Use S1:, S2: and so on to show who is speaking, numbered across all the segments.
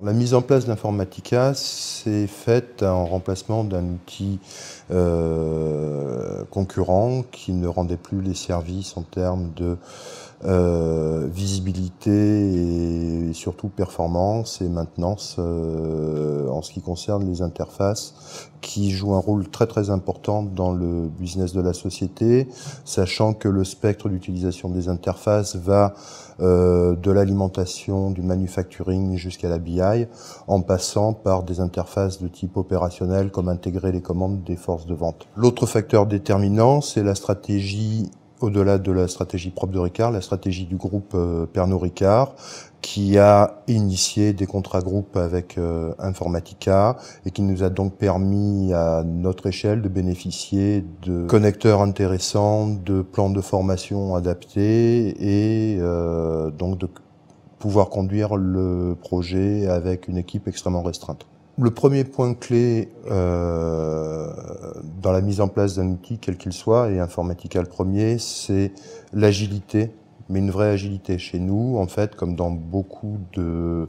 S1: La mise en place d'Informatica s'est faite en remplacement d'un outil concurrent qui ne rendait plus les services en termes de visibilité et surtout performance et maintenance en ce qui concerne les interfaces qui jouent un rôle très important dans le business de la société, sachant que le spectre d'utilisation des interfaces va de l'alimentation, du manufacturing jusqu'à la BI, en passant par des interfaces de type opérationnel comme intégrer les commandes des forces de vente. L'autre facteur déterminant, c'est la stratégie, au-delà de la stratégie propre de Ricard, la stratégie du groupe Pernod Ricard, qui a initié des contrats groupes avec Informatica et qui nous a donc permis à notre échelle de bénéficier de connecteurs intéressants, de plans de formation adaptés et donc de pouvoir conduire le projet avec une équipe extrêmement restreinte. Le premier point clé dans la mise en place d'un outil, quel qu'il soit, et Informatica le premier, c'est l'agilité, mais une vraie agilité. Chez nous, en fait, comme dans beaucoup de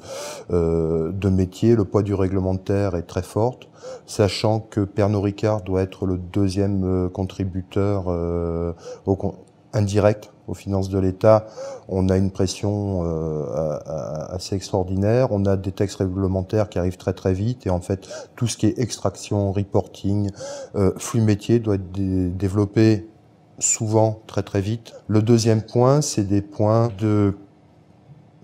S1: métiers, le poids du réglementaire est très fort, sachant que Pernod Ricard doit être le deuxième contributeur indirect aux finances de l'État. On a une pression assez extraordinaire. On a des textes réglementaires qui arrivent très vite et en fait tout ce qui est extraction, reporting, flux métier doit être développé souvent très vite. Le deuxième point, c'est des points de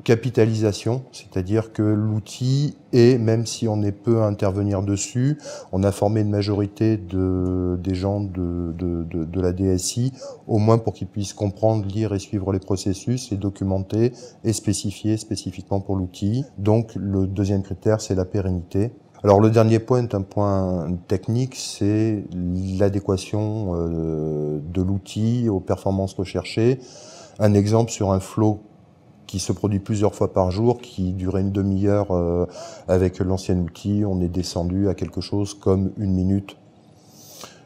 S1: capitalisation, c'est-à-dire que l'outil est, même si on est peu à intervenir dessus, on a formé une majorité des gens de la DSI, au moins pour qu'ils puissent comprendre, lire et suivre les processus et documenter et spécifier spécifiquement pour l'outil. Donc le deuxième critère, c'est la pérennité. Alors le dernier point est un point technique, c'est l'adéquation de l'outil aux performances recherchées. Un exemple sur un flow qui se produit plusieurs fois par jour, qui durait une demi-heure avec l'ancien outil, on est descendu à quelque chose comme 1 minute.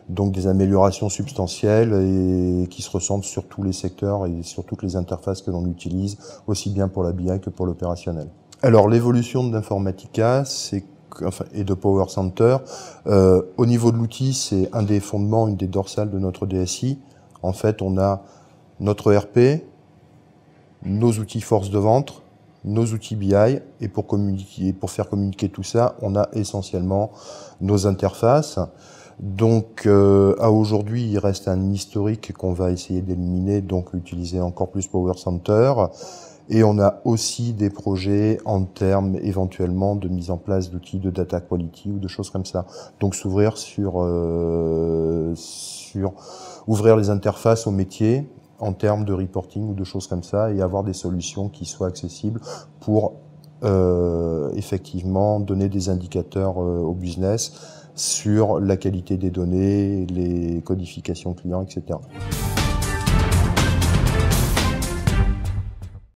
S1: Donc des améliorations substantielles et qui se ressentent sur tous les secteurs et sur toutes les interfaces que l'on utilise, aussi bien pour la BI que pour l'opérationnel. Alors l'évolution d'Informatica, et de Power Center, au niveau de l'outil, c'est un des fondements, une des dorsales de notre DSI. En fait, on a notre ERP, nos outils force de vente, nos outils BI, et pour faire communiquer tout ça, on a essentiellement nos interfaces. Donc à aujourd'hui, il reste un historique qu'on va essayer d'éliminer, donc utiliser encore plus Power Center. Et on a aussi des projets en termes éventuellement de mise en place d'outils de data quality ou de choses comme ça. Donc s'ouvrir sur ouvrir les interfaces aux métiers en termes de reporting ou de choses comme ça et avoir des solutions qui soient accessibles pour effectivement donner des indicateurs au business sur la qualité des données, les codifications clients, etc.